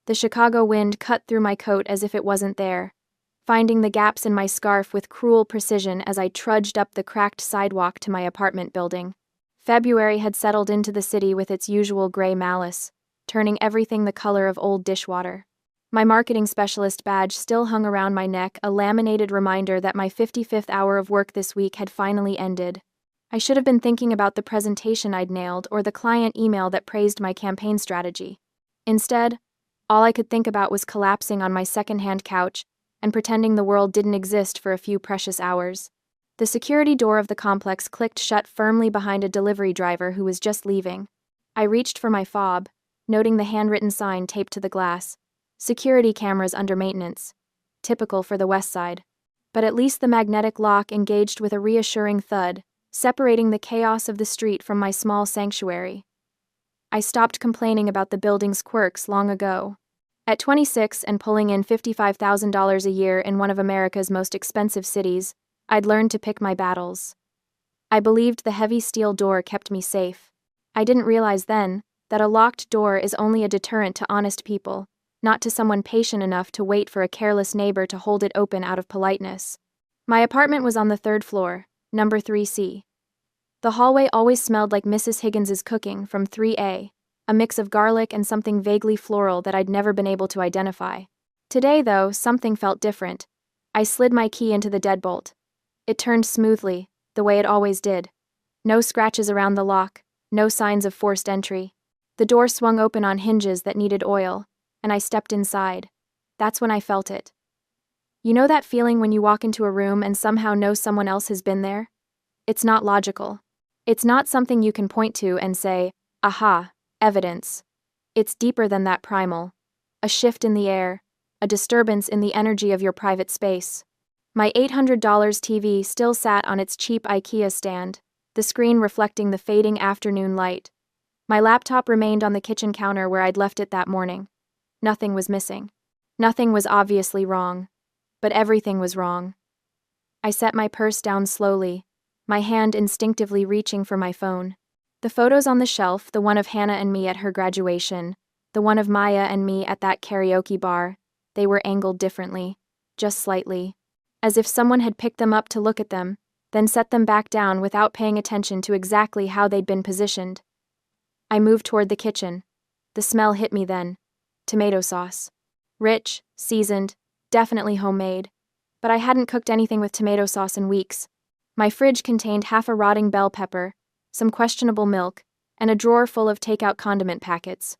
The Chicago wind cut through my coat as if it wasn't there, finding the gaps in my scarf with cruel precision as I trudged up the cracked sidewalk to my apartment building. February had settled into the city with its usual gray malice, turning everything the color of old dishwater. My marketing specialist badge still hung around my neck, a laminated reminder that my 55th hour of work this week had finally ended. I should have been thinking about the presentation I'd nailed or the client email that praised my campaign strategy. Instead, all I could think about was collapsing on my second-hand couch and pretending the world didn't exist for a few precious hours. The security door of the complex clicked shut firmly behind a delivery driver who was just leaving. I reached for my fob, noting the handwritten sign taped to the glass. Security cameras under maintenance. Typical for the West Side. But at least the magnetic lock engaged with a reassuring thud, separating the chaos of the street from my small sanctuary. I stopped complaining about the building's quirks long ago. At 26 and pulling in $55,000 a year in one of America's most expensive cities, I'd learned to pick my battles. I believed the heavy steel door kept me safe. I didn't realize then that a locked door is only a deterrent to honest people, not to someone patient enough to wait for a careless neighbor to hold it open out of politeness. My apartment was on the 3rd floor, number 3C. The hallway always smelled like Mrs. Higgins's cooking from 3A, a mix of garlic and something vaguely floral that I'd never been able to identify. Today, though, something felt different. I slid my key into the deadbolt. It turned smoothly, the way it always did. No scratches around the lock, no signs of forced entry. The door swung open on hinges that needed oil, and I stepped inside. That's when I felt it. You know that feeling when you walk into a room and somehow know someone else has been there? It's not logical. It's not something you can point to and say, aha, evidence. It's deeper than that primal. A shift in the air, a disturbance in the energy of your private space. My $800 TV still sat on its cheap IKEA stand, the screen reflecting the fading afternoon light. My laptop remained on the kitchen counter where I'd left it that morning. Nothing was missing. Nothing was obviously wrong. But everything was wrong. I set my purse down slowly, my hand instinctively reaching for my phone. The photos on the shelf, the one of Hannah and me at her graduation, the one of Maya and me at that karaoke bar, they were angled differently, just slightly, as if someone had picked them up to look at them, then set them back down without paying attention to exactly how they'd been positioned. I moved toward the kitchen. The smell hit me then. Tomato sauce. Rich, seasoned, definitely homemade. But I hadn't cooked anything with tomato sauce in weeks. My fridge contained half a rotting bell pepper, some questionable milk, and a drawer full of takeout condiment packets.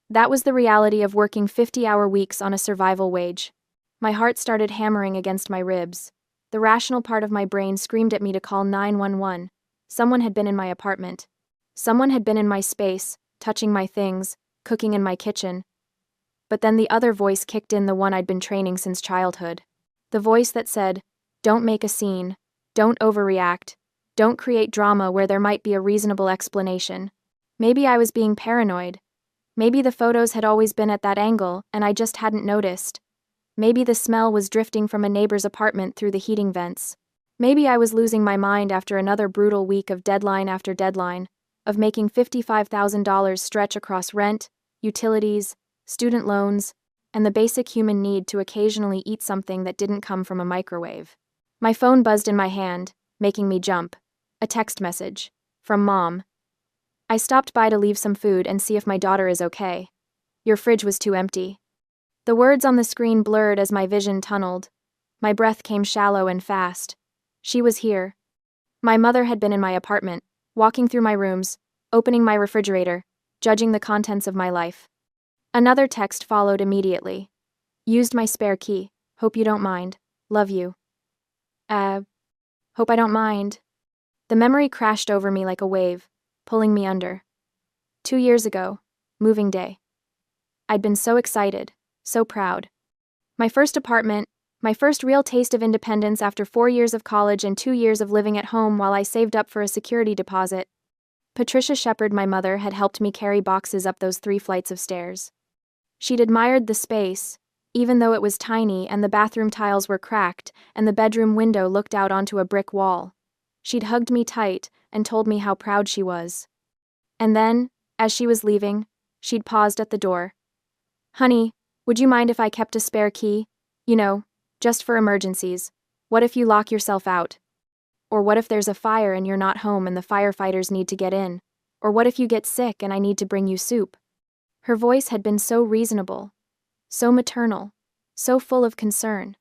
That was the reality of working 50-hour weeks on a survival wage. My heart started hammering against my ribs. The rational part of my brain screamed at me to call 911. Someone had been in my apartment. Someone had been in my space, touching my things, cooking in my kitchen. But then the other voice kicked in, the one I'd been training since childhood. The voice that said, don't make a scene, don't overreact, don't create drama where there might be a reasonable explanation. Maybe I was being paranoid. Maybe the photos had always been at that angle and I just hadn't noticed. Maybe the smell was drifting from a neighbor's apartment through the heating vents. Maybe I was losing my mind after another brutal week of deadline after deadline, of making $55,000 stretch across rent, utilities, student loans, and the basic human need to occasionally eat something that didn't come from a microwave. My phone buzzed in my hand, making me jump. A text message. From Mom. I stopped by to leave some food and see if my daughter is okay. Your fridge was too empty. The words on the screen blurred as my vision tunneled. My breath came shallow and fast. She was here. My mother had been in my apartment, walking through my rooms, opening my refrigerator, judging the contents of my life. Another text followed immediately. Used my spare key. Hope you don't mind. Love you. Hope I don't mind. The memory crashed over me like a wave, pulling me under. 2 years ago, moving day. I'd been so excited, so proud. My first apartment, my first real taste of independence after 4 years of college and 2 years of living at home while I saved up for a security deposit. Patricia Shepard, my mother, had helped me carry boxes up those 3 flights of stairs. She'd admired the space, even though it was tiny and the bathroom tiles were cracked and the bedroom window looked out onto a brick wall. She'd hugged me tight and told me how proud she was. And then, as she was leaving, she'd paused at the door. Honey, would you mind if I kept a spare key? You know, just for emergencies. What if you lock yourself out? Or what if there's a fire and you're not home and the firefighters need to get in? Or what if you get sick and I need to bring you soup? Her voice had been so reasonable, so maternal, so full of concern.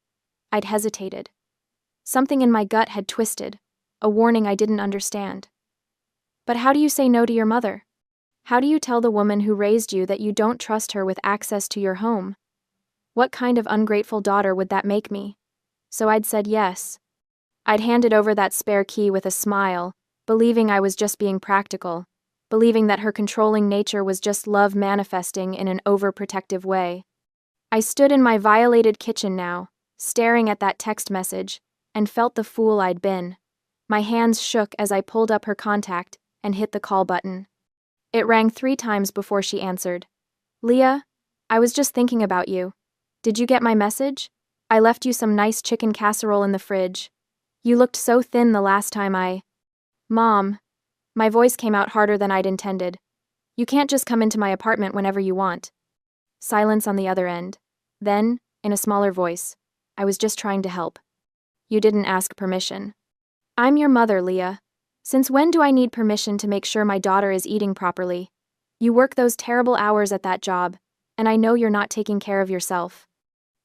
I'd hesitated. Something in my gut had twisted, a warning I didn't understand. But how do you say no to your mother? How do you tell the woman who raised you that you don't trust her with access to your home? What kind of ungrateful daughter would that make me? So I'd said yes. I'd handed over that spare key with a smile, believing I was just being practical, believing that her controlling nature was just love manifesting in an overprotective way. I stood in my violated kitchen now, staring at that text message, and felt the fool I'd been. My hands shook as I pulled up her contact and hit the call button. It rang 3 times before she answered. Leah, I was just thinking about you. Did you get my message? I left you some nice chicken casserole in the fridge. You looked so thin the last time Mom. My voice came out harder than I'd intended. You can't just come into my apartment whenever you want. Silence on the other end. Then, in a smaller voice, I was just trying to help. You didn't ask permission. I'm your mother, Leah. Since when do I need permission to make sure my daughter is eating properly? You work those terrible hours at that job, and I know you're not taking care of yourself.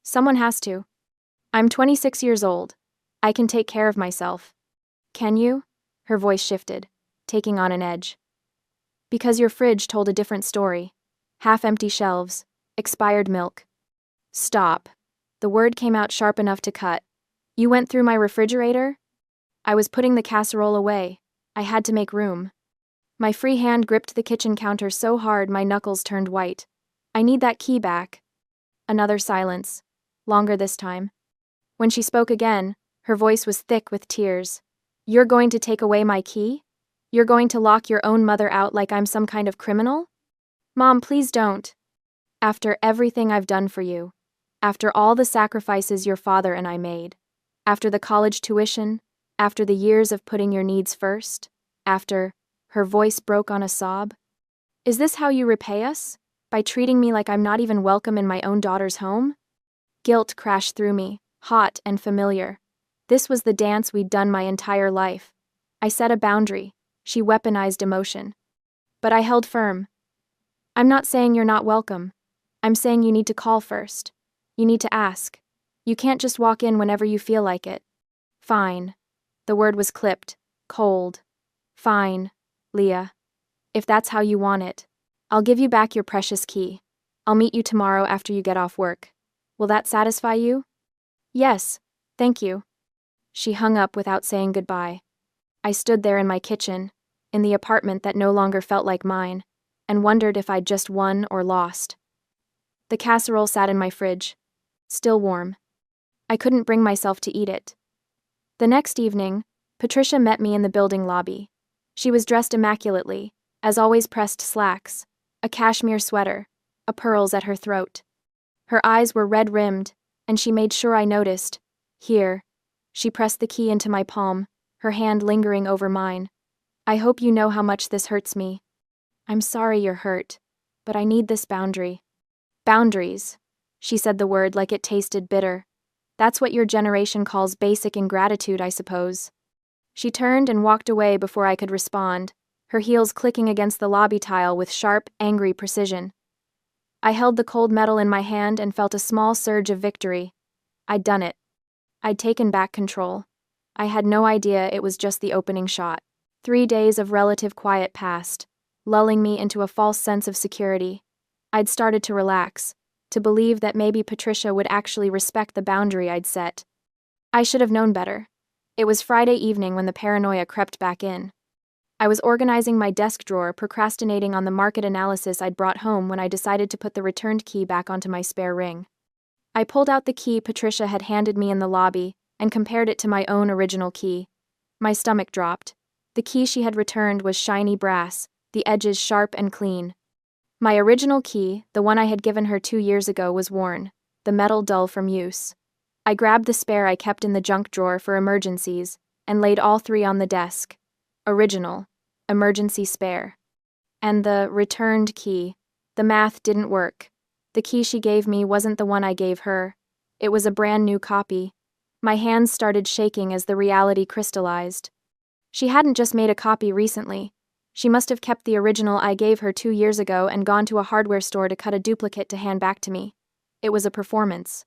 Someone has to. I'm 26 years old. I can take care of myself. Can you? Her voice shifted, taking on an edge. Because your fridge told a different story. Half-empty shelves, expired milk. Stop. The word came out sharp enough to cut. You went through my refrigerator? I was putting the casserole away. I had to make room. My free hand gripped the kitchen counter so hard my knuckles turned white. I need that key back. Another silence. Longer this time. When she spoke again, her voice was thick with tears. You're going to take away my key? You're going to lock your own mother out like I'm some kind of criminal? Mom, please don't. After everything I've done for you, after all the sacrifices your father and I made, after the college tuition, after the years of putting your needs first, after, her voice broke on a sob. Is this how you repay us? By treating me like I'm not even welcome in my own daughter's home? Guilt crashed through me, hot and familiar. This was the dance we'd done my entire life. I set a boundary. She weaponized emotion. But I held firm. I'm not saying you're not welcome. I'm saying you need to call first. You need to ask. You can't just walk in whenever you feel like it. Fine. The word was clipped, cold. Fine, Leah. If that's how you want it, I'll give you back your precious key. I'll meet you tomorrow after you get off work. Will that satisfy you? Yes, thank you. She hung up without saying goodbye. I stood there in my kitchen, in the apartment that no longer felt like mine, and wondered if I'd just won or lost. The casserole sat in my fridge, still warm. I couldn't bring myself to eat it. The next evening, Patricia met me in the building lobby. She was dressed immaculately, as always pressed slacks, a cashmere sweater, a pearls at her throat. Her eyes were red-rimmed, and she made sure I noticed. Here. She pressed the key into my palm, her hand lingering over mine. I hope you know how much this hurts me. I'm sorry you're hurt, but I need this boundary. Boundaries. She said the word like it tasted bitter. That's what your generation calls basic ingratitude, I suppose. She turned and walked away before I could respond, her heels clicking against the lobby tile with sharp, angry precision. I held the cold metal in my hand and felt a small surge of victory. I'd done it. I'd taken back control. I had no idea it was just the opening shot. 3 days of relative quiet passed, lulling me into a false sense of security. I'd started to relax, to believe that maybe Patricia would actually respect the boundary I'd set. I should have known better. It was Friday evening when the paranoia crept back in. I was organizing my desk drawer, procrastinating on the market analysis I'd brought home when I decided to put the returned key back onto my spare ring. I pulled out the key Patricia had handed me in the lobby and compared it to my own original key. My stomach dropped. The key she had returned was shiny brass, the edges sharp and clean. My original key, the one I had given her 2 years ago, was worn, the metal dull from use. I grabbed the spare I kept in the junk drawer for emergencies and laid all 3 on the desk. Original, emergency spare. And the returned key. The math didn't work. The key she gave me wasn't the one I gave her. It was a brand new copy. My hands started shaking as the reality crystallized. She hadn't just made a copy recently. She must have kept the original I gave her 2 years ago and gone to a hardware store to cut a duplicate to hand back to me. It was a performance.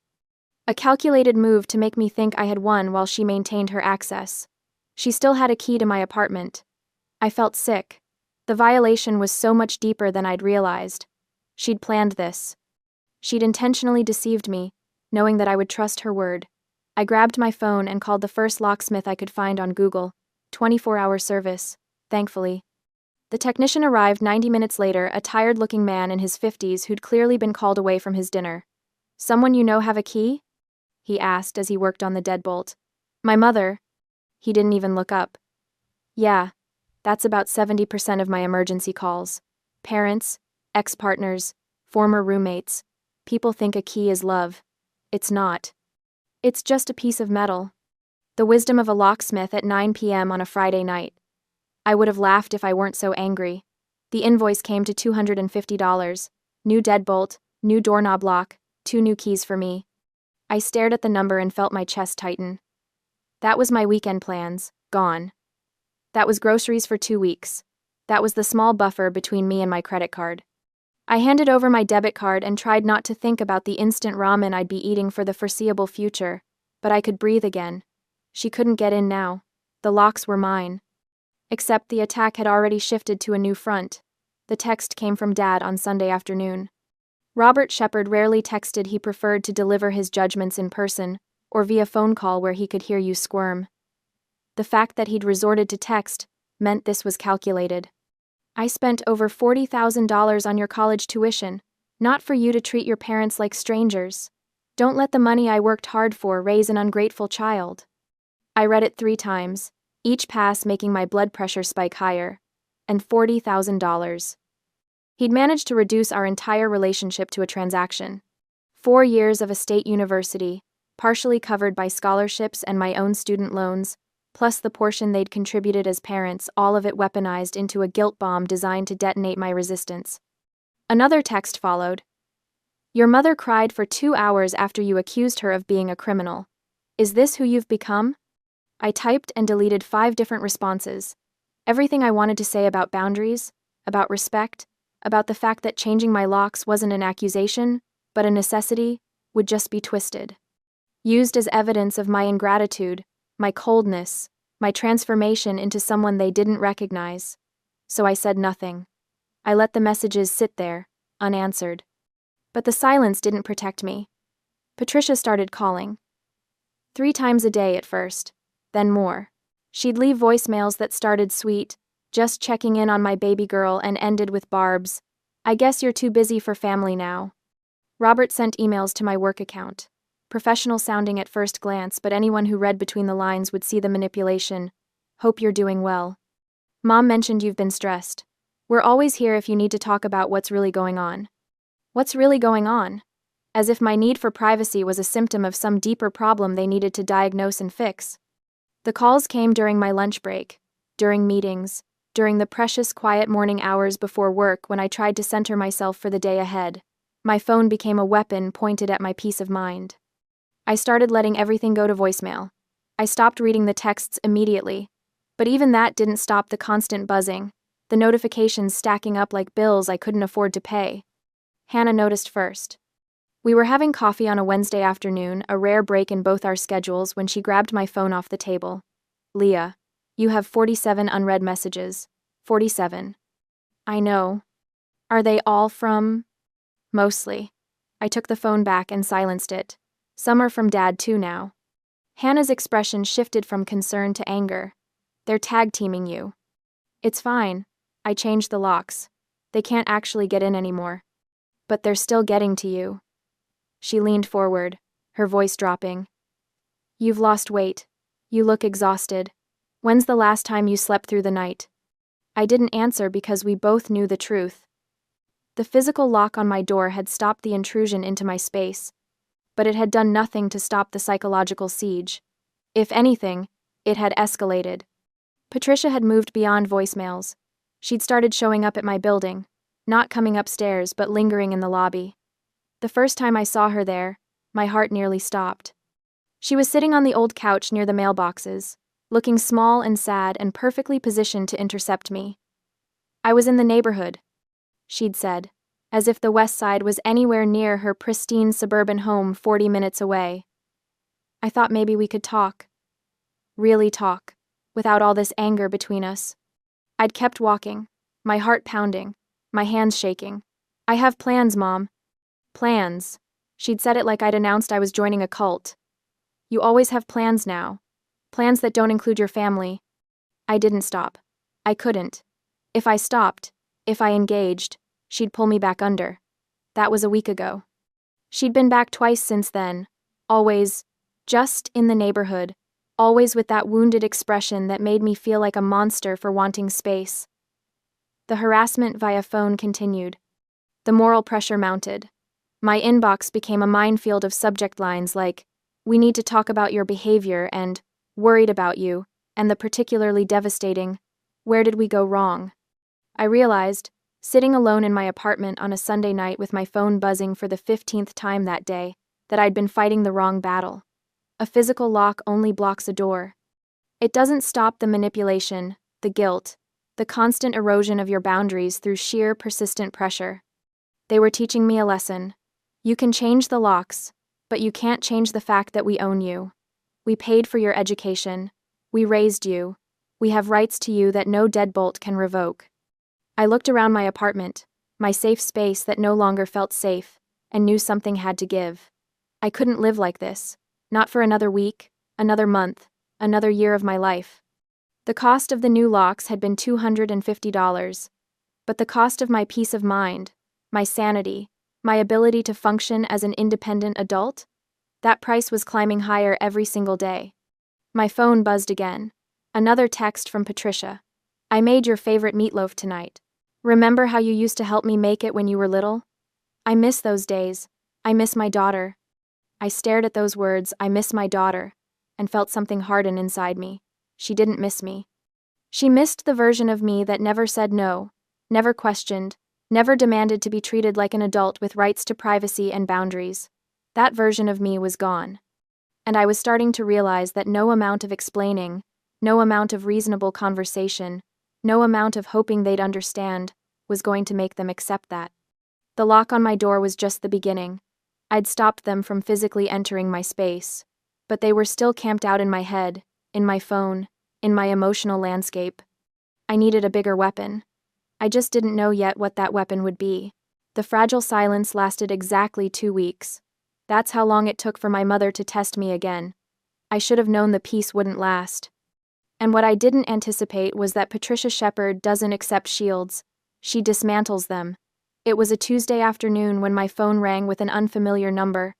A calculated move to make me think I had won while she maintained her access. She still had a key to my apartment. I felt sick. The violation was so much deeper than I'd realized. She'd planned this. She'd intentionally deceived me, knowing that I would trust her word. I grabbed my phone and called the first locksmith I could find on Google. 24-hour service, thankfully. The technician arrived 90 minutes later, a tired-looking man in his 50s who'd clearly been called away from his dinner. "Someone you know have a key?" he asked as he worked on the deadbolt. "My mother." He didn't even look up. "Yeah, that's about 70% of my emergency calls. Parents, ex-partners, former roommates. People think a key is love. It's not. It's just a piece of metal." The wisdom of a locksmith at 9 p.m. on a Friday night. I would have laughed if I weren't so angry. The invoice came to $250. New deadbolt, new doorknob lock, 2 new keys for me. I stared at the number and felt my chest tighten. That was my weekend plans, gone. That was groceries for 2 weeks. That was the small buffer between me and my credit card. I handed over my debit card and tried not to think about the instant ramen I'd be eating for the foreseeable future, but I could breathe again. She couldn't get in now. The locks were mine. Except the attack had already shifted to a new front. The text came from Dad on Sunday afternoon. Robert Shepard rarely texted. He preferred to deliver his judgments in person, or via phone call where he could hear you squirm. The fact that he'd resorted to text meant this was calculated. "I spent over $40,000 on your college tuition, not for you to treat your parents like strangers. Don't let the money I worked hard for raise an ungrateful child." I read it 3 times, each pass making my blood pressure spike higher. And $40,000. He'd managed to reduce our entire relationship to a transaction. 4 years of a state university, partially covered by scholarships and my own student loans, plus the portion they'd contributed as parents, all of it weaponized into a guilt bomb designed to detonate my resistance. Another text followed. "Your mother cried for 2 hours after you accused her of being a criminal. Is this who you've become?" I typed and deleted 5 different responses. Everything I wanted to say about boundaries, about respect, about the fact that changing my locks wasn't an accusation, but a necessity, would just be twisted. Used as evidence of my ingratitude, my coldness, my transformation into someone they didn't recognize. So I said nothing. I let the messages sit there, unanswered. But the silence didn't protect me. Patricia started calling. 3 times a day at first. Then more. She'd leave voicemails that started sweet, "Just checking in on my baby girl," and ended with barbs, "I guess you're too busy for family now." Robert sent emails to my work account. Professional sounding at first glance, but anyone who read between the lines would see the manipulation. "Hope you're doing well. Mom mentioned you've been stressed. We're always here if you need to talk about what's really going on." What's really going on? As if my need for privacy was a symptom of some deeper problem they needed to diagnose and fix. The calls came during my lunch break, during meetings, during the precious quiet morning hours before work when I tried to center myself for the day ahead. My phone became a weapon pointed at my peace of mind. I started letting everything go to voicemail. I stopped reading the texts immediately, but even that didn't stop the constant buzzing, the notifications stacking up like bills I couldn't afford to pay. Hannah noticed first. We were having coffee on a Wednesday afternoon, a rare break in both our schedules, when she grabbed my phone off the table. "Leah, you have 47 unread messages. 47. "I know. Are they all from?" "Mostly." I took the phone back and silenced it. "Some are from Dad too now." Hannah's expression shifted from concern to anger. "They're tag-teaming you." "It's fine. I changed the locks. They can't actually get in anymore. But they're still getting to you." She leaned forward, her voice dropping. "You've lost weight. You look exhausted. When's the last time you slept through the night?" I didn't answer because we both knew the truth. The physical lock on my door had stopped the intrusion into my space, but it had done nothing to stop the psychological siege. If anything, it had escalated. Patricia had moved beyond voicemails. She'd started showing up at my building, not coming upstairs but lingering in the lobby. The first time I saw her there, my heart nearly stopped. She was sitting on the old couch near the mailboxes, looking small and sad and perfectly positioned to intercept me. "I was in the neighborhood," she'd said, as if the West Side was anywhere near her pristine suburban home 40 minutes away. "I thought maybe we could talk. Really talk, without all this anger between us." I'd kept walking, my heart pounding, my hands shaking. "I have plans, Mom." "Plans?" She'd said it like I'd announced I was joining a cult. "You always have plans now. Plans that don't include your family." I didn't stop. I couldn't. If I stopped, if I engaged, she'd pull me back under. That was a week ago. She'd been back twice since then, always just in the neighborhood, always with that wounded expression that made me feel like a monster for wanting space. The harassment via phone continued. The moral pressure mounted. My inbox became a minefield of subject lines like, "We need to talk about your behavior," and "worried about you," and the particularly devastating, "Where did we go wrong?" I realized, sitting alone in my apartment on a Sunday night with my phone buzzing for the 15th time that day, that I'd been fighting the wrong battle. A physical lock only blocks a door. It doesn't stop the manipulation, the guilt, the constant erosion of your boundaries through sheer persistent pressure. They were teaching me a lesson. You can change the locks, but you can't change the fact that we own you. We paid for your education. We raised you. We have rights to you that no deadbolt can revoke. I looked around my apartment, my safe space that no longer felt safe, and knew something had to give. I couldn't live like this, not for another week, another month, another year of my life. The cost of the new locks had been $250, but the cost of my peace of mind, my sanity, my ability to function as an independent adult, that price was climbing higher every single day. My phone buzzed again. Another text from Patricia. "I made your favorite meatloaf tonight. Remember how you used to help me make it when you were little? I miss those days. I miss my daughter." I stared at those words, "I miss my daughter," and felt something harden inside me. She didn't miss me. She missed the version of me that never said no, never questioned, never demanded to be treated like an adult with rights to privacy and boundaries. That version of me was gone. And I was starting to realize that no amount of explaining, no amount of reasonable conversation, no amount of hoping they'd understand, was going to make them accept that. The lock on my door was just the beginning. I'd stopped them from physically entering my space, but they were still camped out in my head, in my phone, in my emotional landscape. I needed a bigger weapon. I just didn't know yet what that weapon would be. The fragile silence lasted exactly 2 weeks. That's how long it took for my mother to test me again. I should have known the peace wouldn't last. And what I didn't anticipate was that Patricia Shepard doesn't accept shields. She dismantles them. It was a Tuesday afternoon when my phone rang with an unfamiliar number.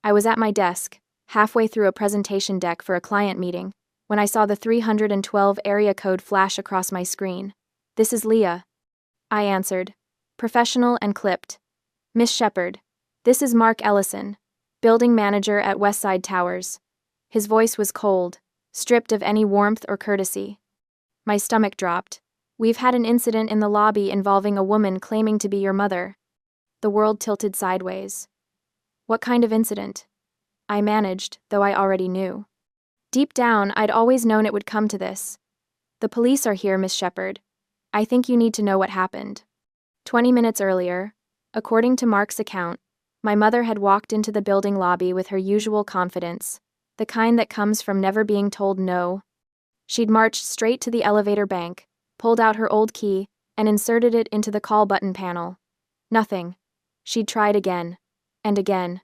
I was at my desk, halfway through a presentation deck for a client meeting, when I saw the 312 area code flash across my screen. "This is Leah." I answered, professional and clipped. "Miss Shepard, this is Mark Ellison, building manager at Westside Towers." His voice was cold, stripped of any warmth or courtesy. My stomach dropped. "We've had an incident in the lobby involving a woman claiming to be your mother." The world tilted sideways. "What kind of incident?" I managed, though I already knew. Deep down, I'd always known it would come to this. "The police are here, Miss Shepard. I think you need to know what happened." 20 minutes earlier, according to Mark's account, my mother had walked into the building lobby with her usual confidence, the kind that comes from never being told no. She'd marched straight to the elevator bank, pulled out her old key, and inserted it into the call button panel. Nothing. She'd tried again. And again.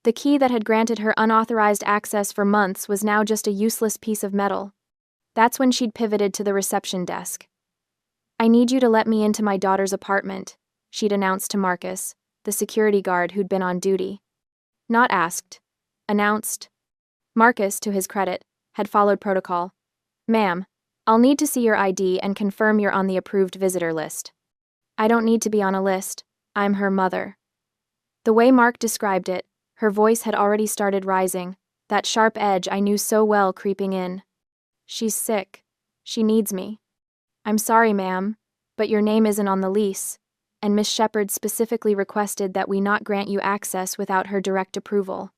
The key that had granted her unauthorized access for months was now just a useless piece of metal. That's when she'd pivoted to the reception desk. "I need you to let me into my daughter's apartment," she'd announced to Marcus, the security guard who'd been on duty. Not asked. Announced. Marcus, to his credit, had followed protocol. "Ma'am, I'll need to see your ID and confirm you're on the approved visitor list." "I don't need to be on a list. I'm her mother." The way Mark described it, her voice had already started rising, that sharp edge I knew so well creeping in. "She's sick. She needs me." "I'm sorry, ma'am, but your name isn't on the lease. and Miss Shepherd specifically requested that we not grant you access without her direct approval.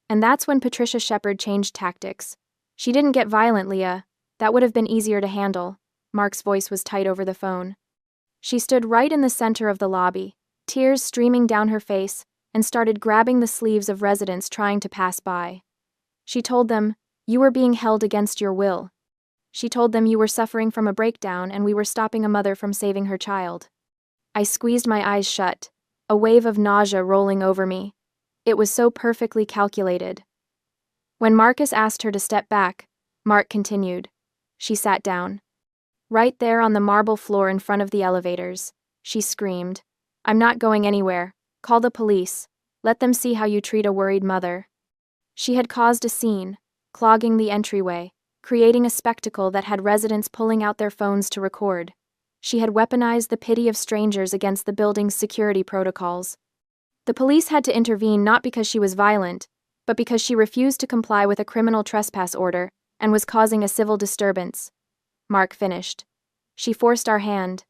And that's when Patricia Shepherd changed tactics. She didn't get violent, Leah. That would have been easier to handle. Mark's voice was tight over the phone. She stood right in the center of the lobby, tears streaming down her face, and started grabbing the sleeves of residents trying to pass by. She told them, "You were being held against your will." She told them you were suffering from a breakdown and we were stopping a mother from saving her child. I squeezed my eyes shut, a wave of nausea rolling over me. It was so perfectly calculated. When Marcus asked her to step back, Mark continued. She sat down. Right there on the marble floor in front of the elevators, she screamed, "I'm not going anywhere. Call the police. Let them see how you treat a worried mother." She had caused a scene, clogging the entryway, creating a spectacle that had residents pulling out their phones to record. She had weaponized the pity of strangers against the building's security protocols. The police had to intervene not because she was violent, but because she refused to comply with a criminal trespass order and was causing a civil disturbance. Mark finished. She forced our hand.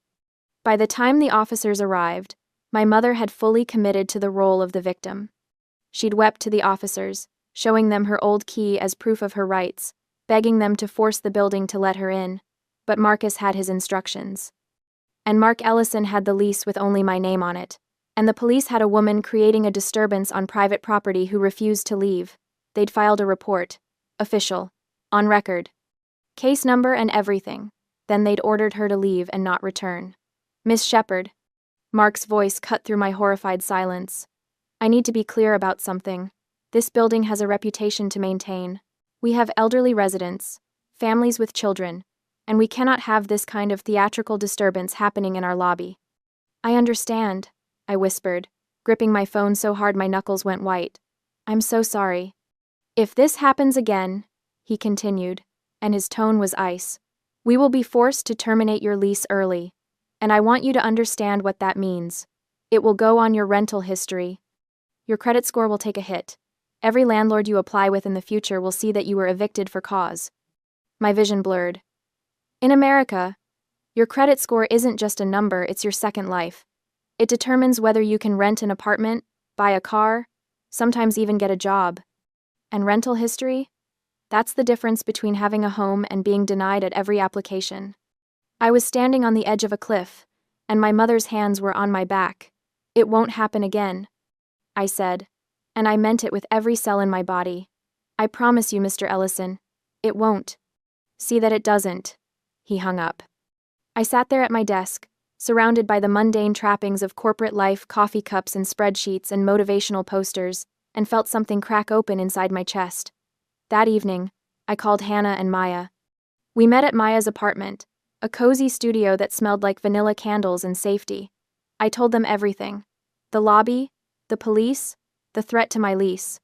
By the time the officers arrived, my mother had fully committed to the role of the victim. She'd wept to the officers, showing them her old key as proof of her rights, begging them to force the building to let her in, but Marcus had his instructions. And Mark Ellison had the lease with only my name on it, and the police had a woman creating a disturbance on private property who refused to leave. They'd filed a report. Official. On record. Case number and everything. Then they'd ordered her to leave and not return. "Miss Shepherd." Mark's voice cut through my horrified silence. "I need to be clear about something. This building has a reputation to maintain. We have elderly residents, families with children, and we cannot have this kind of theatrical disturbance happening in our lobby." "I understand," I whispered, gripping my phone so hard my knuckles went white. "I'm so sorry." "If this happens again," he continued, and his tone was ice, "we will be forced to terminate your lease early. And I want you to understand what that means. It will go on your rental history. Your credit score will take a hit. Every landlord you apply with in the future will see that you were evicted for cause." My vision blurred. In America, your credit score isn't just a number, it's your second life. It determines whether you can rent an apartment, buy a car, sometimes even get a job. And rental history? That's the difference between having a home and being denied at every application. I was standing on the edge of a cliff, and my mother's hands were on my back. "It won't happen again," I said, and I meant it with every cell in my body. "I promise you, Mr. Ellison, it won't." "See that it doesn't." He hung up. I sat there at my desk, surrounded by the mundane trappings of corporate life, coffee cups and spreadsheets and motivational posters, and felt something crack open inside my chest. That evening, I called Hannah and Maya. We met at Maya's apartment, a cozy studio that smelled like vanilla candles and safety. I told them everything. The lobby, the police, the threat to my lease.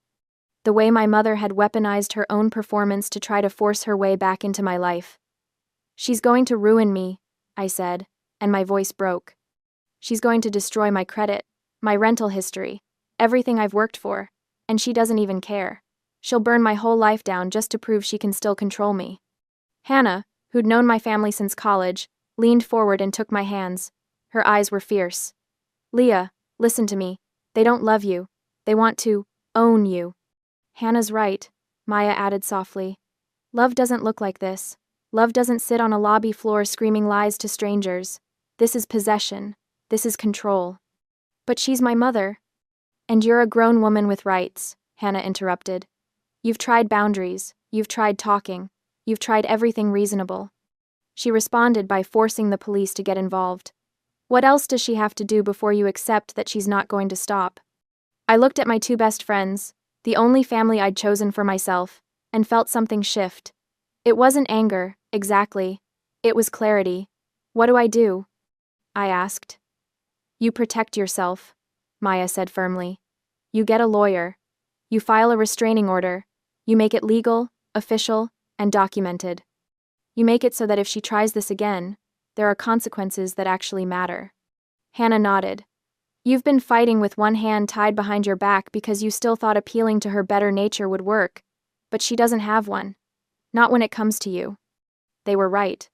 The way my mother had weaponized her own performance to try to force her way back into my life. "She's going to ruin me," I said, and my voice broke. "She's going to destroy my credit, my rental history, everything I've worked for, and she doesn't even care. She'll burn my whole life down just to prove she can still control me." Hannah, who'd known my family since college, leaned forward and took my hands. Her eyes were fierce. "Leah, listen to me. They don't love you. They want to own you." "Hannah's right," Maya added softly. "Love doesn't look like this. Love doesn't sit on a lobby floor screaming lies to strangers. This is possession. This is control." "But she's my mother." "And you're a grown woman with rights," Hannah interrupted. "You've tried boundaries. You've tried talking. You've tried everything reasonable." She responded by forcing the police to get involved. "What else does she have to do before you accept that she's not going to stop?" I looked at my two best friends, the only family I'd chosen for myself, and felt something shift. It wasn't anger, exactly. It was clarity. "What do I do?" I asked. "You protect yourself," Maya said firmly. "You get a lawyer. You file a restraining order. You make it legal, official, and documented. You make it so that if she tries this again, there are consequences that actually matter." Hannah nodded. "You've been fighting with one hand tied behind your back because you still thought appealing to her better nature would work, but she doesn't have one. Not when it comes to you." They were right.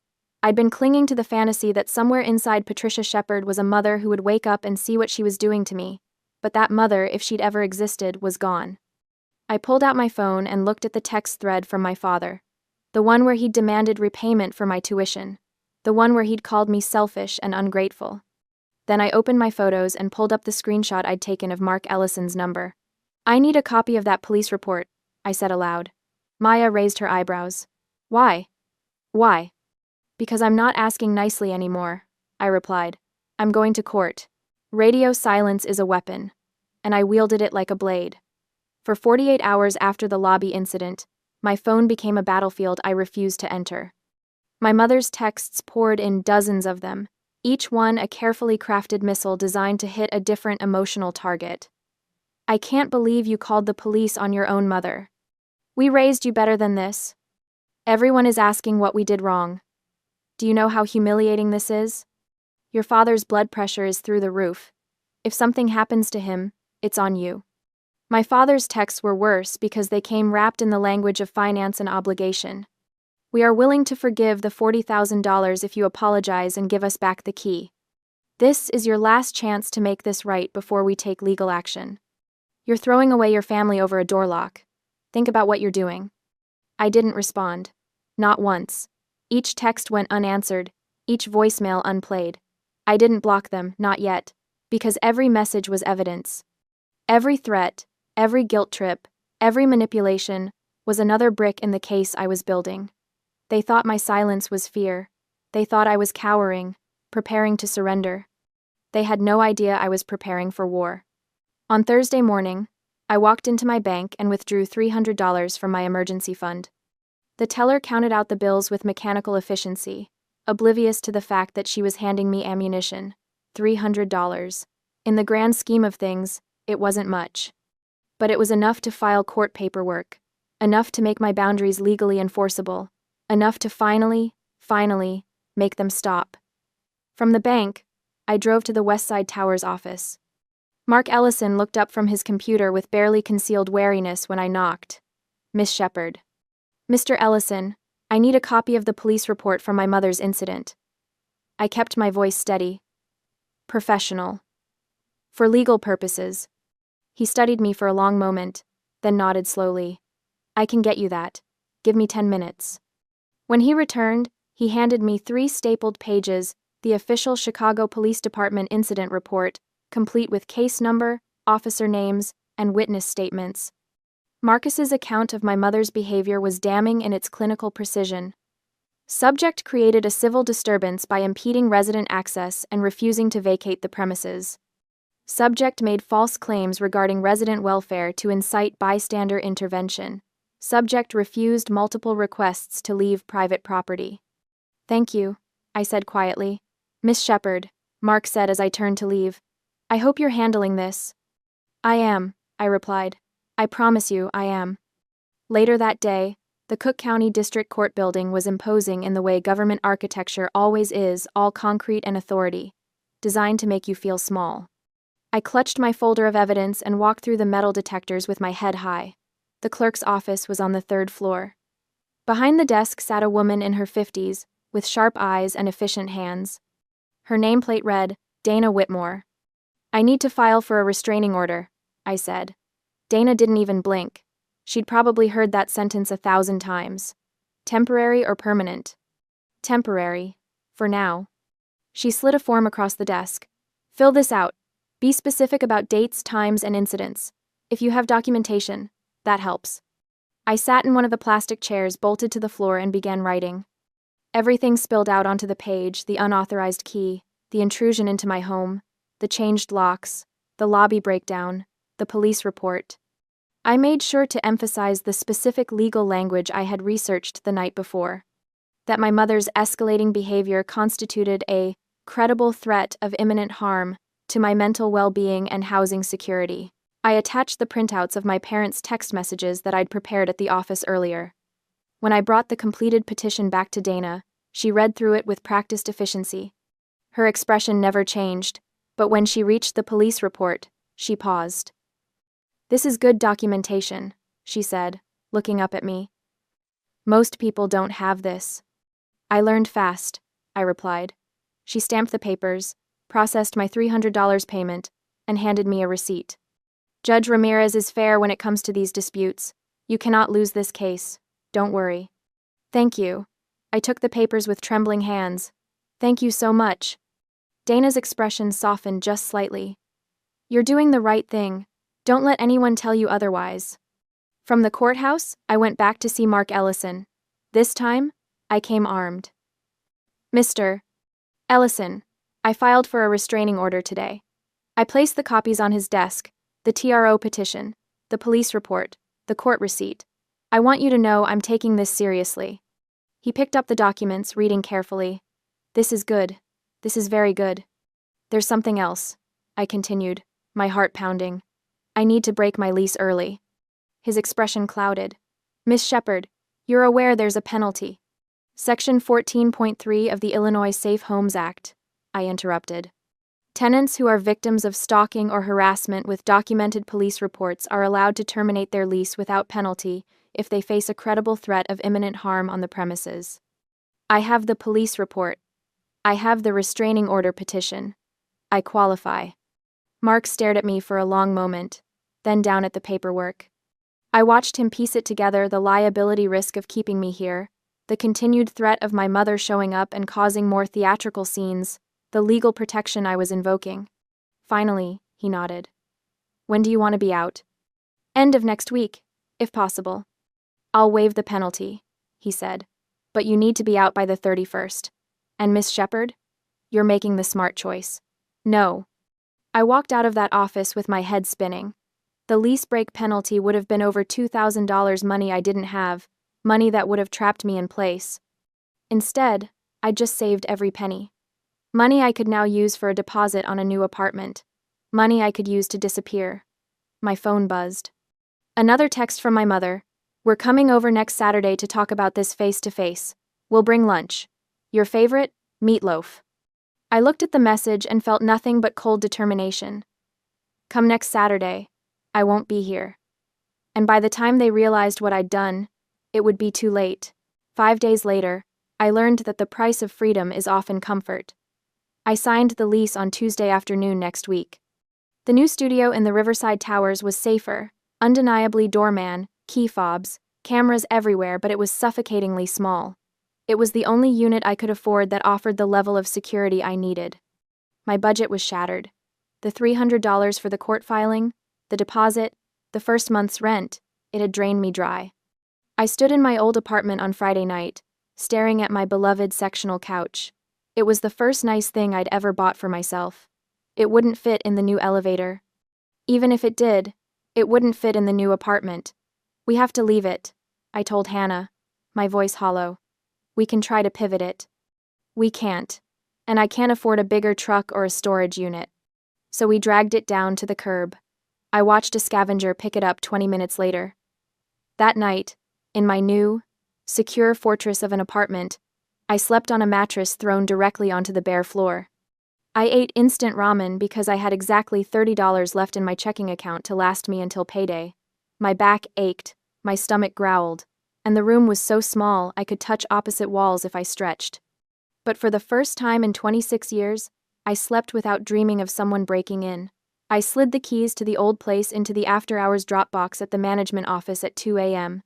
I'd been clinging to the fantasy that somewhere inside Patricia Shepard was a mother who would wake up and see what she was doing to me, but that mother, if she'd ever existed, was gone. I pulled out my phone and looked at the text thread from my father. The one where he'd demanded repayment for my tuition. The one where he'd called me selfish and ungrateful. Then I opened my photos and pulled up the screenshot I'd taken of Mark Ellison's number. "I need a copy of that police report," I said aloud. Maya raised her eyebrows. "Why?" "Why?" "Because I'm not asking nicely anymore," I replied. "I'm going to court. Radio silence is a weapon, and I wielded it like a blade. For 48 hours after the lobby incident, my phone became a battlefield I refused to enter. My mother's texts poured in, dozens of them, each one a carefully crafted missile designed to hit a different emotional target. "I can't believe you called the police on your own mother. We raised you better than this. Everyone is asking what we did wrong. Do you know how humiliating this is? Your father's blood pressure is through the roof. If something happens to him, it's on you." My father's texts were worse because they came wrapped in the language of finance and obligation. "We are willing to forgive the $40,000 if you apologize and give us back the key. This is your last chance to make this right before we take legal action. You're throwing away your family over a door lock. Think about what you're doing." I didn't respond. Not once. Each text went unanswered, each voicemail unplayed. I didn't block them, not yet, because every message was evidence. Every threat, every guilt trip, every manipulation was another brick in the case I was building. They thought my silence was fear. They thought I was cowering, preparing to surrender. They had no idea I was preparing for war. On Thursday morning, I walked into my bank and withdrew $300 from my emergency fund. The teller counted out the bills with mechanical efficiency, oblivious to the fact that she was handing me ammunition. $300. In the grand scheme of things, it wasn't much. But it was enough to file court paperwork, enough to make my boundaries legally enforceable, enough to finally make them stop. From the bank, I drove to the Westside Towers office. Mark Ellison looked up from his computer with barely concealed wariness when I knocked. "Miss Shepard." "Mr. Ellison, I need a copy of the police report from my mother's incident." I kept my voice steady. "Professional. For legal purposes." He studied me for a long moment, then nodded slowly. "I can get you that. Give me 10 minutes." When he returned, he handed me 3 stapled pages, the official Chicago Police Department incident report, complete with case number, officer names, and witness statements. Marcus's account of my mother's behavior was damning in its clinical precision. Subject created a civil disturbance by impeding resident access and refusing to vacate the premises. Subject made false claims regarding resident welfare to incite bystander intervention. Subject refused multiple requests to leave private property. "Thank you," I said quietly. "Miss Shepard," Mark said as I turned to leave. "I hope you're handling this." "I am," I replied. "I promise you, I am." Later that day, the Cook County District Court building was imposing in the way government architecture always is, all concrete and authority, designed to make you feel small. I clutched my folder of evidence and walked through the metal detectors with my head high. The clerk's office was on the 3rd floor. Behind the desk sat a woman in her 50s, with sharp eyes and efficient hands. Her nameplate read, Dana Whitmore. "I need to file for a restraining order," I said. Dana didn't even blink. She'd probably heard that sentence 1,000 times. "Temporary or permanent?" "Temporary. For now." She slid a form across the desk. "Fill this out. Be specific about dates, times, and incidents. If you have documentation, that helps." I sat in one of the plastic chairs bolted to the floor and began writing. Everything spilled out onto the page: the unauthorized key, the intrusion into my home, the changed locks, the lobby breakdown, the police report. I made sure to emphasize the specific legal language I had researched the night before. That my mother's escalating behavior constituted a credible threat of imminent harm to my mental well-being and housing security. I attached the printouts of my parents' text messages that I'd prepared at the office earlier. When I brought the completed petition back to Dana, she read through it with practiced efficiency. Her expression never changed, but when she reached the police report, she paused. "This is good documentation," she said, looking up at me. "Most people don't have this." I learned fast. I replied. She stamped the papers, processed my $300 payment, and handed me a receipt. Judge Ramirez is fair when it comes to these disputes. You cannot lose this case. Don't worry. Thank you. I took the papers with trembling hands. Thank you so much. Dana's expression softened just slightly. You're doing the right thing. Don't let anyone tell you otherwise. From the courthouse, I went back to see Mark Ellison. This time, I came armed. Mr. Ellison, I filed for a restraining order today. I placed the copies on his desk, the TRO petition, the police report, the court receipt. I want you to know I'm taking this seriously. He picked up the documents, reading carefully. This is good. This is very good. There's something else, I continued, my heart pounding. I need to break my lease early. His expression clouded. Miss Shepard, you're aware there's a penalty. Section 14.3 of the Illinois Safe Homes Act, I interrupted. Tenants who are victims of stalking or harassment with documented police reports are allowed to terminate their lease without penalty if they face a credible threat of imminent harm on the premises. I have the police report. I have the restraining order petition. I qualify. Mark stared at me for a long moment, then down at the paperwork. I watched him piece it together, the liability risk of keeping me here, the continued threat of my mother showing up and causing more theatrical scenes, the legal protection I was invoking. Finally, he nodded. When do you want to be out? End of next week, if possible. I'll waive the penalty, he said, but you need to be out by the 31st. And Miss Shepard? You're making the smart choice. No. I walked out of that office with my head spinning. The lease break penalty would have been over $2,000 money I didn't have, money that would have trapped me in place. Instead, I just saved every penny. Money I could now use for a deposit on a new apartment. Money I could use to disappear. My phone buzzed. Another text from my mother. We're coming over next Saturday to talk about this face-to-face. We'll bring lunch. Your favorite? Meatloaf. I looked at the message and felt nothing but cold determination. Come next Saturday. I won't be here. And by the time they realized what I'd done, it would be too late. 5 days later, I learned that the price of freedom is often comfort. I signed the lease on Tuesday afternoon next week. The new studio in the Riverside Towers was safer, undeniably doorman, key fobs, cameras everywhere, but it was suffocatingly small. It was the only unit I could afford that offered the level of security I needed. My budget was shattered. The $300 for the court filing, the deposit, the first month's rent, it had drained me dry. I stood in my old apartment on Friday night, staring at my beloved sectional couch. It was the first nice thing I'd ever bought for myself. It wouldn't fit in the new elevator. Even if it did, it wouldn't fit in the new apartment. We have to leave it, I told Hannah, my voice hollow. We can try to pivot it. We can't, and I can't afford a bigger truck or a storage unit. So we dragged it down to the curb. I watched a scavenger pick it up 20 minutes later. That night, in my new, secure fortress of an apartment, I slept on a mattress thrown directly onto the bare floor. I ate instant ramen because I had exactly $30 left in my checking account to last me until payday. My back ached, my stomach growled, and the room was so small I could touch opposite walls if I stretched. But for the first time in 26 years, I slept without dreaming of someone breaking in. I slid the keys to the old place into the after-hours drop box at the management office at 2 a.m.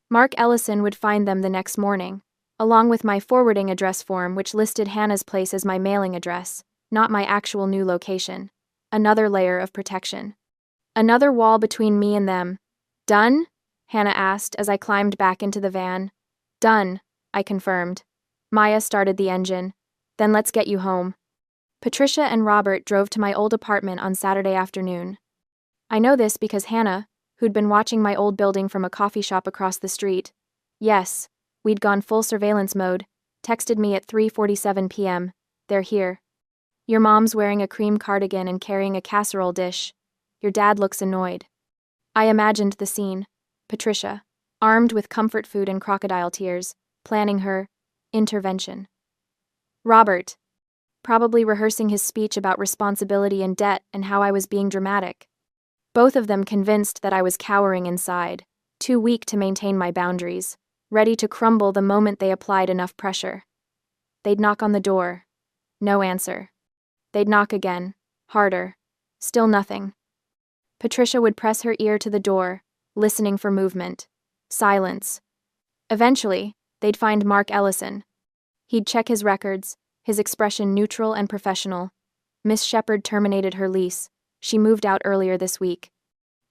Mark Ellison would find them the next morning, along with my forwarding address form which listed Hannah's place as my mailing address, not my actual new location. Another layer of protection. Another wall between me and them. Done? Hannah asked as I climbed back into the van. Done, I confirmed. Maya started the engine. Then let's get you home. Patricia and Robert drove to my old apartment on Saturday afternoon. I know this because Hannah, who'd been watching my old building from a coffee shop across the street, yes, we'd gone full surveillance mode, texted me at 3:47 p.m. They're here. Your mom's wearing a cream cardigan and carrying a casserole dish. Your dad looks annoyed. I imagined the scene. Patricia, armed with comfort food and crocodile tears, planning her intervention. Robert, probably rehearsing his speech about responsibility and debt and how I was being dramatic. Both of them convinced that I was cowering inside, too weak to maintain my boundaries, ready to crumble the moment they applied enough pressure. They'd knock on the door. No answer. They'd knock again. Harder. Still nothing. Patricia would press her ear to the door, listening for movement. Silence. Eventually, they'd find Mark Ellison. He'd check his records, his expression neutral and professional. Miss Shepherd terminated her lease. She moved out earlier this week.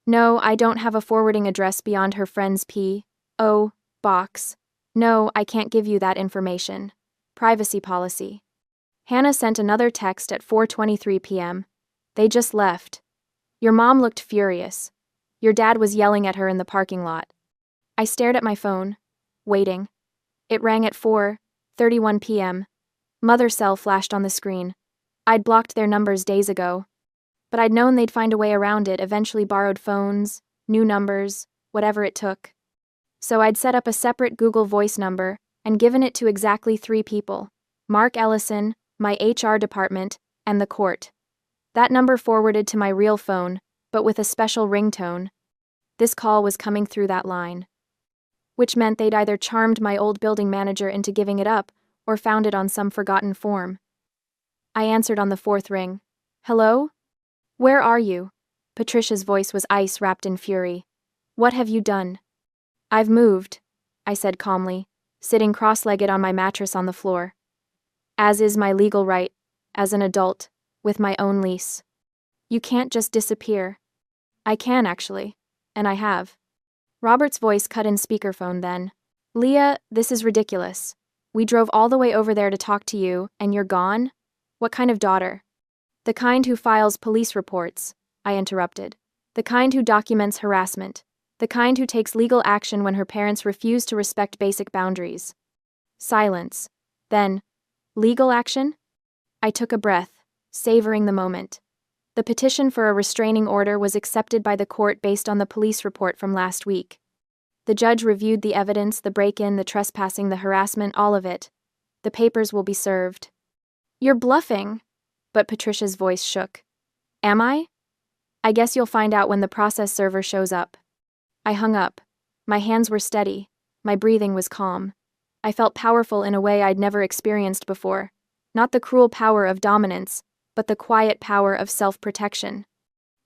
No, I don't have a forwarding address beyond her friend's P.O. box. No, I can't give you that information. Privacy policy. Hannah sent another text at 4:23 p.m. They just left. Your mom looked furious. Your dad was yelling at her in the parking lot. I stared at my phone, waiting. It rang at 4:31 p.m. Mother's cell flashed on the screen. I'd blocked their numbers days ago. But I'd known they'd find a way around it, eventually borrowed phones, new numbers, whatever it took. So I'd set up a separate Google Voice number and given it to exactly 3 people: Mark Ellison, my HR department, and the court. That number forwarded to my real phone, but with a special ringtone. This call was coming through that line. Which meant they'd either charmed my old building manager into giving it up or found it on some forgotten form. I answered on the 4th ring. Hello? Where are you? Patricia's voice was ice wrapped in fury. What have you done? I've moved, I said calmly, sitting cross-legged on my mattress on the floor. As is my legal right, as an adult, with my own lease. You can't just disappear. I can, actually, and I have. Robert's voice cut in speakerphone then. Leah, this is ridiculous. We drove all the way over there to talk to you, and you're gone? What kind of daughter? The kind who files police reports, I interrupted. The kind who documents harassment. The kind who takes legal action when her parents refuse to respect basic boundaries. Silence. Then, legal action? I took a breath, savoring the moment. The petition for a restraining order was accepted by the court based on the police report from last week. The judge reviewed the evidence, the break-in, the trespassing, the harassment, all of it. The papers will be served. You're bluffing, but Patricia's voice shook. Am I? I guess you'll find out when the process server shows up. I hung up. My hands were steady. My breathing was calm. I felt powerful in a way I'd never experienced before. Not the cruel power of dominance, but the quiet power of self-protection.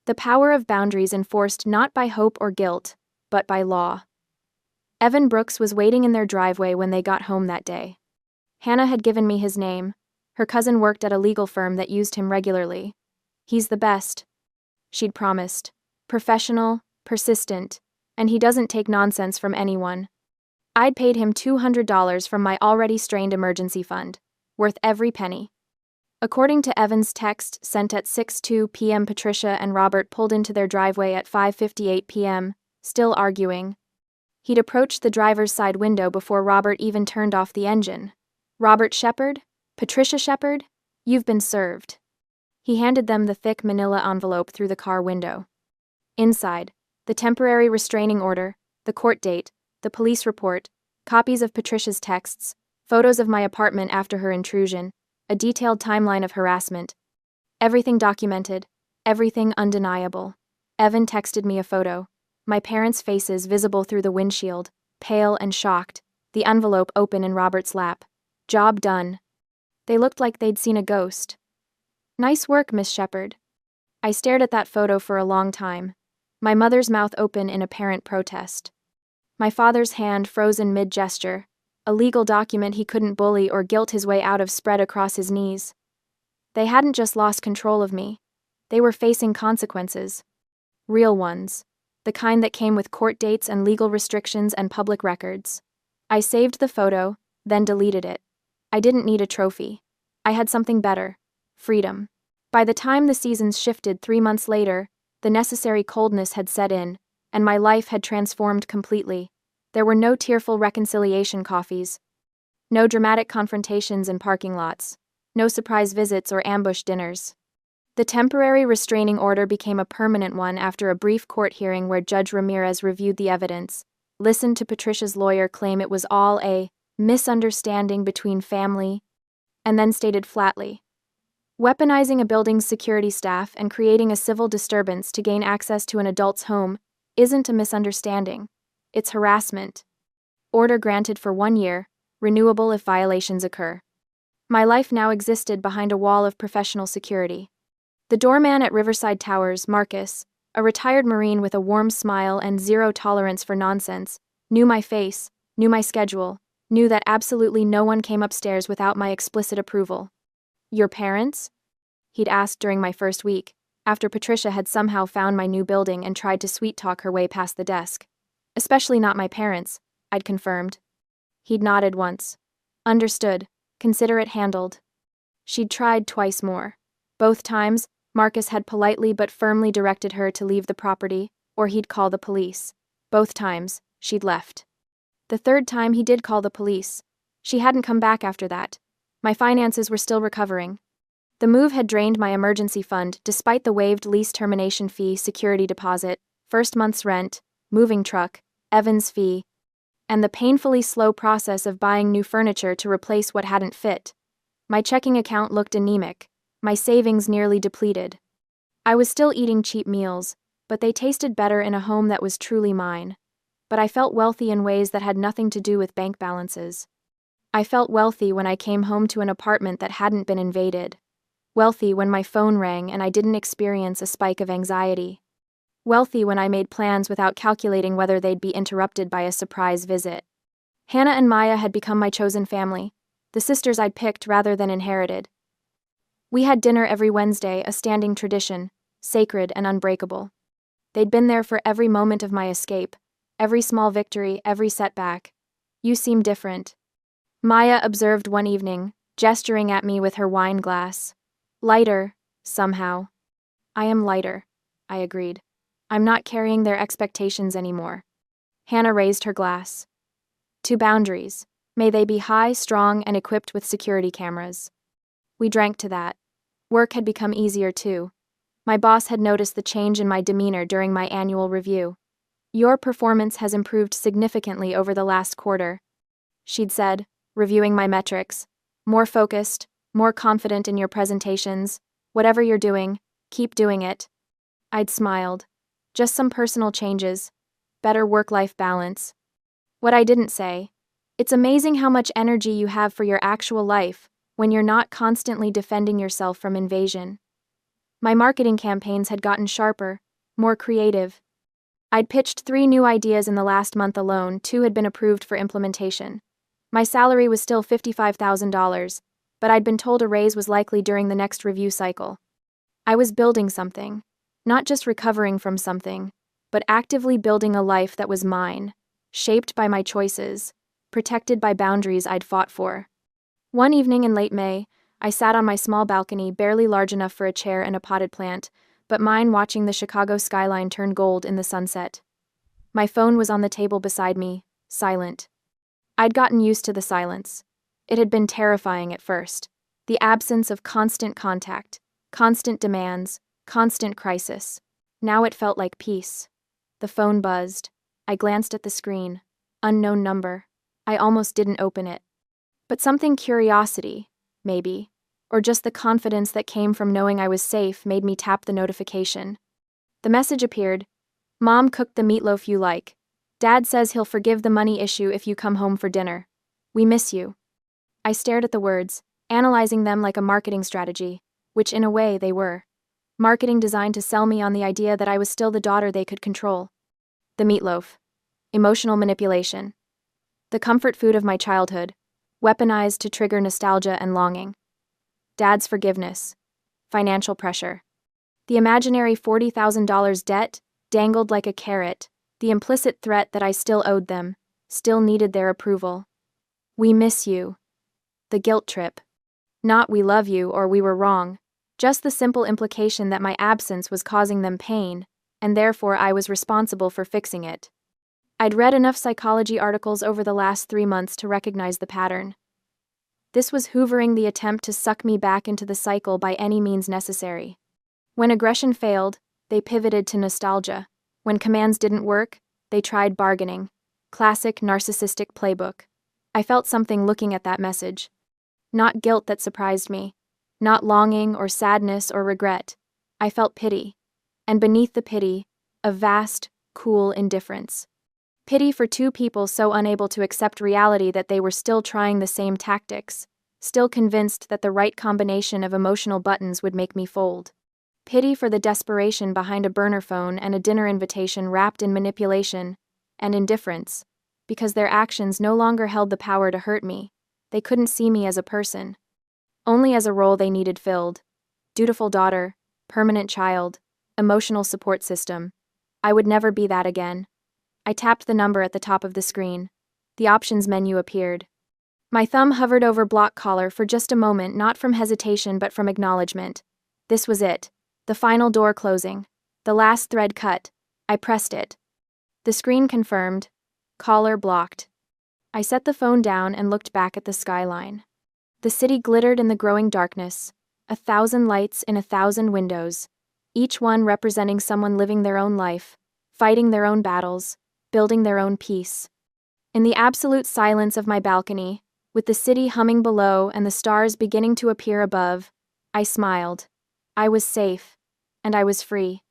The power of boundaries enforced not by hope or guilt, but by law. Evan Brooks was waiting in their driveway when they got home that day. Hannah had given me his name. Her cousin worked at a legal firm that used him regularly. He's the best, she'd promised. Professional, persistent, and he doesn't take nonsense from anyone. I'd paid him $200 from my already strained emergency fund, worth every penny. According to Evan's text sent at 6:02 p.m., Patricia and Robert pulled into their driveway at 5:58 p.m., still arguing. He'd approached the driver's side window before Robert even turned off the engine. Robert Shepherd? Patricia Shepherd? You've been served. He handed them the thick manila envelope through the car window. Inside, the temporary restraining order, the court date, the police report, copies of Patricia's texts, photos of my apartment after her intrusion, a detailed timeline of harassment. Everything documented, everything undeniable. Evan texted me a photo. My parents' faces visible through the windshield, pale and shocked, the envelope open in Robert's lap. Job done. They looked like they'd seen a ghost. Nice work, Miss Shepherd. I stared at that photo for a long time, my mother's mouth open in apparent protest. My father's hand frozen mid-gesture, a legal document he couldn't bully or guilt his way out of spread across his knees. They hadn't just lost control of me. They were facing consequences. Real ones. The kind that came with court dates and legal restrictions and public records. I saved the photo, then deleted it. I didn't need a trophy. I had something better. Freedom. By the time the seasons shifted 3 months later, the necessary coldness had set in, and my life had transformed completely. There were no tearful reconciliation coffees. No dramatic confrontations in parking lots. No surprise visits or ambush dinners. The temporary restraining order became a permanent one after a brief court hearing where Judge Ramirez reviewed the evidence, listened to Patricia's lawyer claim it was all a misunderstanding between family, and then stated flatly, weaponizing a building's security staff and creating a civil disturbance to gain access to an adult's home isn't a misunderstanding. It's harassment. Order granted for 1 year, renewable if violations occur. My life now existed behind a wall of professional security. The doorman at Riverside Towers, Marcus, a retired Marine with a warm smile and zero tolerance for nonsense, knew my face, knew my schedule, knew that absolutely no one came upstairs without my explicit approval. "Your parents?" he'd asked during my first week, after Patricia had somehow found my new building and tried to sweet-talk her way past the desk. "Especially not my parents," I'd confirmed. He'd nodded once. "Understood. Consider it handled." She'd tried twice more. Both times, Marcus had politely but firmly directed her to leave the property, or he'd call the police. Both times, she'd left. The third time he did call the police. She hadn't come back after that. My finances were still recovering. The move had drained my emergency fund despite the waived lease termination fee, security deposit, first month's rent, moving truck, Evans fee, and the painfully slow process of buying new furniture to replace what hadn't fit. My checking account looked anemic, my savings nearly depleted. I was still eating cheap meals, but they tasted better in a home that was truly mine. But I felt wealthy in ways that had nothing to do with bank balances. I felt wealthy when I came home to an apartment that hadn't been invaded. Wealthy when my phone rang and I didn't experience a spike of anxiety. Wealthy when I made plans without calculating whether they'd be interrupted by a surprise visit. Hannah and Maya had become my chosen family, the sisters I'd picked rather than inherited. We had dinner every Wednesday, a standing tradition, sacred and unbreakable. They'd been there for every moment of my escape, every small victory, every setback. "You seem different," Maya observed one evening, gesturing at me with her wine glass. "Lighter, somehow." "I am lighter," I agreed. "I'm not carrying their expectations anymore." Hannah raised her glass. "To boundaries. May they be high, strong, and equipped with security cameras." We drank to that. Work had become easier too. My boss had noticed the change in my demeanor during my annual review. "Your performance has improved significantly over the last quarter," she'd said, reviewing my metrics. "More focused, more confident in your presentations. Whatever you're doing, keep doing it." I'd smiled. Just some personal changes. Better work-life balance. What I didn't say: it's amazing how much energy you have for your actual life when you're not constantly defending yourself from invasion. My marketing campaigns had gotten sharper, more creative. I'd pitched 3 new ideas in the last month alone, 2 had been approved for implementation. My salary was still $55,000, but I'd been told a raise was likely during the next review cycle. I was building something, not just recovering from something, but actively building a life that was mine, shaped by my choices, protected by boundaries I'd fought for. One evening in late May, I sat on my small balcony, barely large enough for a chair and a potted plant, but mine, watching the Chicago skyline turn gold in the sunset. My phone was on the table beside me, silent. I'd gotten used to the silence. It had been terrifying at first. The absence of constant contact, constant demands, constant crisis. Now it felt like peace. The phone buzzed. I glanced at the screen. Unknown number. I almost didn't open it. But something, curiosity, maybe, or just the confidence that came from knowing I was safe, made me tap the notification. The message appeared. "Mom cooked the meatloaf you like. Dad says he'll forgive the money issue if you come home for dinner. We miss you." I stared at the words, analyzing them like a marketing strategy, which in a way they were. Marketing designed to sell me on the idea that I was still the daughter they could control. The meatloaf. Emotional manipulation. The comfort food of my childhood, weaponized to trigger nostalgia and longing. Dad's forgiveness. Financial pressure. The imaginary $40,000 debt dangled like a carrot, the implicit threat that I still owed them, still needed their approval. "We miss you." The guilt trip. Not "we love you" or "we were wrong," just the simple implication that my absence was causing them pain, and therefore I was responsible for fixing it. I'd read enough psychology articles over the last 3 months to recognize the pattern. This was hoovering, the attempt to suck me back into the cycle by any means necessary. When aggression failed, they pivoted to nostalgia. When commands didn't work, they tried bargaining. Classic narcissistic playbook. I felt something looking at that message. Not guilt that surprised me. Not longing or sadness or regret. I felt pity. And beneath the pity, a vast, cool indifference. Pity for 2 people so unable to accept reality that they were still trying the same tactics, still convinced that the right combination of emotional buttons would make me fold. Pity for the desperation behind a burner phone and a dinner invitation wrapped in manipulation and indifference, because their actions no longer held the power to hurt me. They couldn't see me as a person, only as a role they needed filled. Dutiful daughter, permanent child, emotional support system. I would never be that again. I tapped the number at the top of the screen. The options menu appeared. My thumb hovered over block caller for just a moment, not from hesitation but from acknowledgement. This was it. The final door closing. The last thread cut. I pressed it. The screen confirmed. Caller blocked. I set the phone down and looked back at the skyline. The city glittered in the growing darkness. 1,000 lights in 1,000 windows, each one representing someone living their own life, fighting their own battles, building their own peace. In the absolute silence of my balcony, with the city humming below and the stars beginning to appear above, I smiled. I was safe, and I was free.